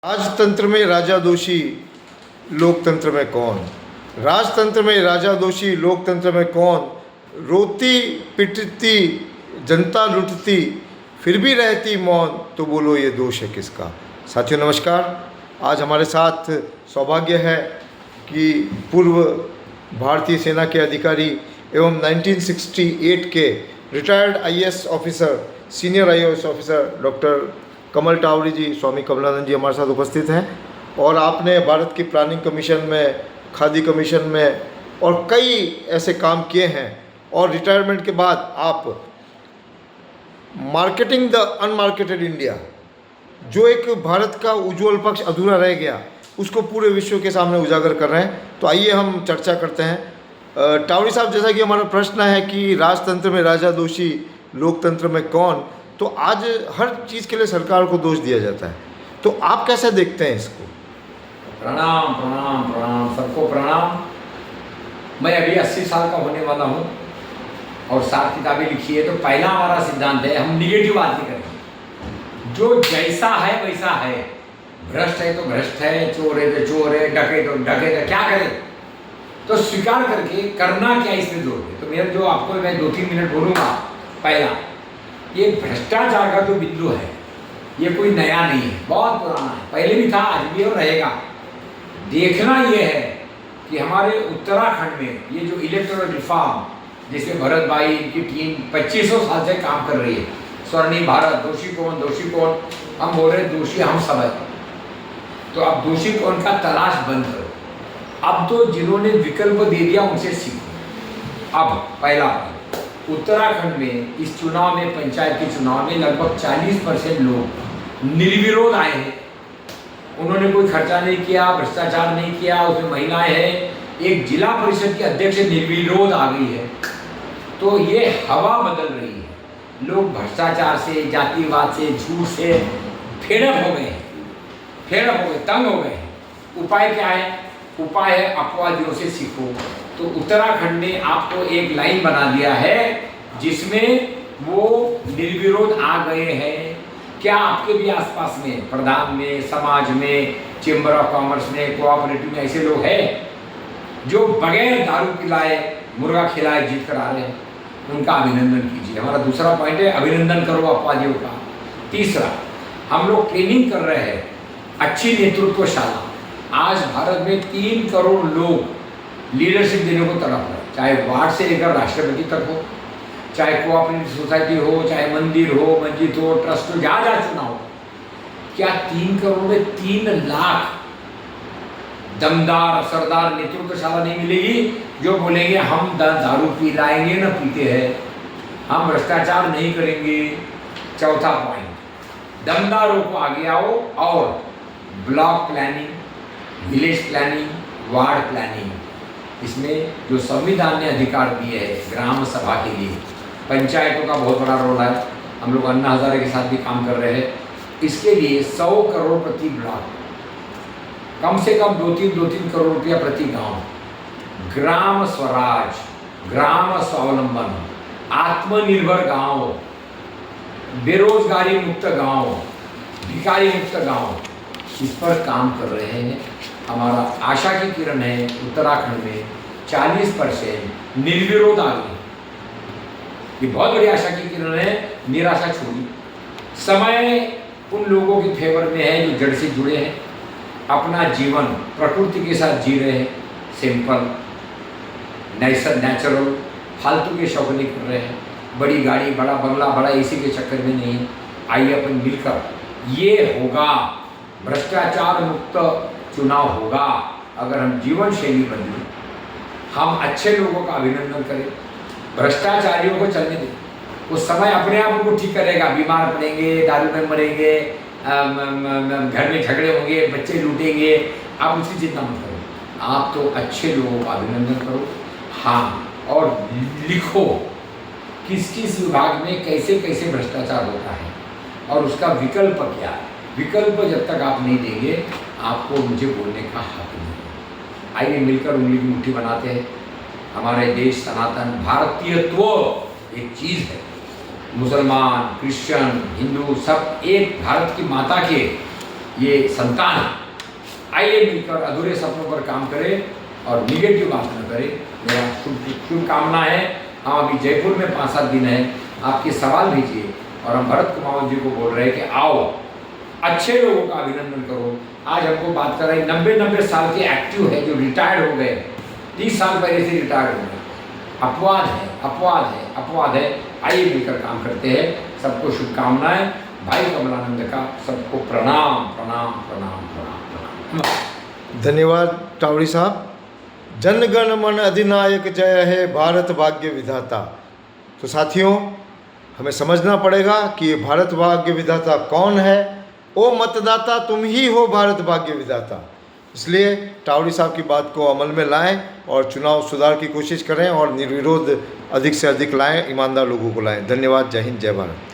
राजतंत्र में राजा दोषी, लोकतंत्र में कौन। राजतंत्र में राजा दोषी, लोकतंत्र में कौन। रोती पिटती जनता लुटती, फिर भी रहती मौन, तो बोलो ये दोष है किसका। साथियों नमस्कार। आज हमारे साथ सौभाग्य है कि पूर्व भारतीय सेना के अधिकारी एवं 1968 के retired IAS officer, senior IAS officer doctor Kamal Taori ji, Swami Kamalanand ji हमारे साथ उपस्थित हैं। और आपने भारत की प्लानिंग कमीशन में, खादी कमीशन में और कई ऐसे काम किए हैं। और रिटायरमेंट के बाद आप मार्केटिंग द अनमार्केटेड इंडिया, जो एक भारत का उज्ज्वल पक्ष अधूरा रह गया, उसको पूरे विश्व के सामने उजागर कर रहे हैं। तो आइए हम चर्चा करते हैं। टावरी साहब, जैसा कि हमारा प्रश्न है कि राजतंत्र में राजा दोषी, लोकतंत्र में कौन, तो आज हर चीज़ के लिए सरकार को दोष दिया जाता है, तो आप कैसे देखते हैं इसको। प्रणाम प्रणाम प्रणाम, सबको प्रणाम। मैं अभी 80 साल का होने वाला हूँ और 7 किताबें लिखी है। तो पहला हमारा सिद्धांत है, हम निगेटिव बात नहीं करेंगे। जो जैसा है वैसा है। भ्रष्ट है तो भ्रष्ट है, चोर है तो चोर है, डकैत तो डकैत है, क्या करें। तो स्वीकार करके करना क्या, इसमें जोर है। तो मेरा जो आपको मैं 2-3 मिनट बोलूँगा। पहला, ये भ्रष्टाचार का जो बिंदु है, ये कोई नया नहीं है, बहुत पुराना है, पहले भी था, आज भी और रहेगा। देखना ये है कि हमारे उत्तराखंड में ये जो इलेक्टोरल रिफॉर्म, जिसमें भरत भाई, इनकी टीम 2500 साल से काम कर रही है। स्वर्णिम भारत, दोषी कौन, दोषी कौन, हम बोल रहे दोषी हम सब है। तो अब दोषी कौन का तलाश बंद करो। अब तो जिन्होंने विकल्प दे दिया उनसे सीखो। अब पहला, उत्तराखंड में इस चुनाव में, पंचायत के चुनाव में लगभग 40% लोग निर्विरोध आए हैं। उन्होंने कोई खर्चा नहीं किया, भ्रष्टाचार नहीं किया, उसमें महिलाएं हैं, एक जिला परिषद के अध्यक्ष निर्विरोध आ गई है। तो ये हवा बदल रही है। लोग भ्रष्टाचार से, जातिवाद से, झूठ से फेडअप हो गए हैं, तंग हो गए हैं। उपाय क्या है? उपाय है अपवादियों से सीखो। तो उत्तराखंड ने आपको एक लाइन बना दिया है जिसमें वो निर्विरोध आ गए हैं। क्या आपके भी आसपास में, प्रधान में, समाज में, चेंबर ऑफ कॉमर्स में, कोऑपरेटिव में ऐसे लोग हैं जो बगैर दारू पिलाए, मुर्गा खिलाए जीत कर आ रहे हैं? उनका अभिनंदन कीजिए। हमारा दूसरा पॉइंट है, अभिनंदन करो अपवादियों का। तीसरा, हम लोग ट्रेनिंग कर रहे हैं, अच्छी नेतृत्वशाला। आज भारत में 3 करोड़ लोग लीडरशिप देने को तड़प रहे, चाहे वार्ड से लेकर राष्ट्रपति तक हो, चाहे कोऑपरेटिव सोसाइटी हो, चाहे मंदिर हो, मस्जिद हो, ट्रस्ट हो, जहाँ जहाँ चुनाव हो। क्या 3 करोड़ में 3 लाख दमदार असरदार नेतृत्वशाला नहीं मिलेगी जो बोलेंगे हम दारू पिलाएंगे न पीते हैं, हम भ्रष्टाचार नहीं करेंगे। चौथा पॉइंट, दमदारों को आगे आओ और block planning, village planning, ward planning, इसमें जो संविधान ने अधिकार दिए है ग्राम सभा के लिए, पंचायतों का बहुत बड़ा रोल है। हम लोग अन्ना हजारे के साथ भी काम कर रहे हैं। इसके लिए 100 करोड़ प्रति ब्लॉक, कम से कम 2-3 करोड़ रुपया प्रति गांव। ग्राम स्वराज, ग्राम स्वावलंबन, आत्मनिर्भर गांव, बेरोजगारी मुक्त गांव, भिखारी मुक्त गांव, इस पर काम कर रहे हैं। हमारा आशा की किरण है, उत्तराखंड में 40% निर्विरोध आ गई। ये बहुत बड़ी आशा की किरण है। निराशा छोड़ी। समय उन लोगों के फेवर में है जो जड़ से जुड़े हैं, अपना जीवन प्रकृति के साथ जी रहे हैं, सिंपल, नेचुरल, फालतू के शौक नहीं कर रहे हैं, बड़ी गाड़ी, बड़ा बंगला, बड़ा एसी के चक्कर में नहीं। आइए अपन मिलकर, ये होगा भ्रष्टाचार मुक्त चुनाव होगा अगर हम जीवन शैली बदलें, हम अच्छे लोगों का अभिनंदन करें, भ्रष्टाचारियों को चलने दें। वो समय अपने आप उनको ठीक करेगा। बीमार पड़ेंगे, दारू में मरेंगे, घर में झगड़े होंगे, बच्चे लूटेंगे, आप उसकी चिंता मत करो। आप तो अच्छे लोगों का अभिनंदन करो। हाँ, और लिखो किस किस विभाग में कैसे कैसे भ्रष्टाचार होता है और उसका विकल्प क्या है। विकल्प जब तक आप नहीं देंगे, आपको मुझे बोलने का हक नहीं है। आइए मिलकर उंगली की मुट्ठी बनाते हैं। हमारे देश सनातन भारतीयत्व एक चीज़ है। मुसलमान, क्रिश्चियन, हिंदू सब एक भारत की माता के ये संतान है। आइए मिलकर अधूरे सपनों पर काम करें और निगेटिव बात न करें। मेरा शुभकामना है। हम अभी जयपुर में 5-7 दिन है, आपके सवाल भेजिए और हम भरत कुमावत जी को बोल रहे हैं कि आओ अच्छे लोगों का अभिनंदन करो। आज हमको बात कर रहे हैं 90 साल के एक्टिव है जो रिटायर्ड हो गए, 30 साल पहले से रिटायर्ड हो गए। अपवाद है, अपवाद है, अपवाद है। आइए मिलकर काम करते हैं। सबको शुभकामनाएं। भाई कमलानंद का सबको प्रणाम प्रणाम प्रणाम प्रणाम प्रणाम। धन्यवाद टावड़ी साहब। जनगण मन अधिनायक जय है भारत भाग्य विधाता। तो साथियों, हमें समझना पड़ेगा कि ये भारत भाग्य विधाता कौन है। ओ मतदाता, तुम ही हो भारत भाग्य विधाता। इसलिए टावड़ी साहब की बात को अमल में लाएं और चुनाव सुधार की कोशिश करें और निर्विरोध अधिक से अधिक लाएं, ईमानदार लोगों को लाएं। धन्यवाद। जय हिंद, जय भारत।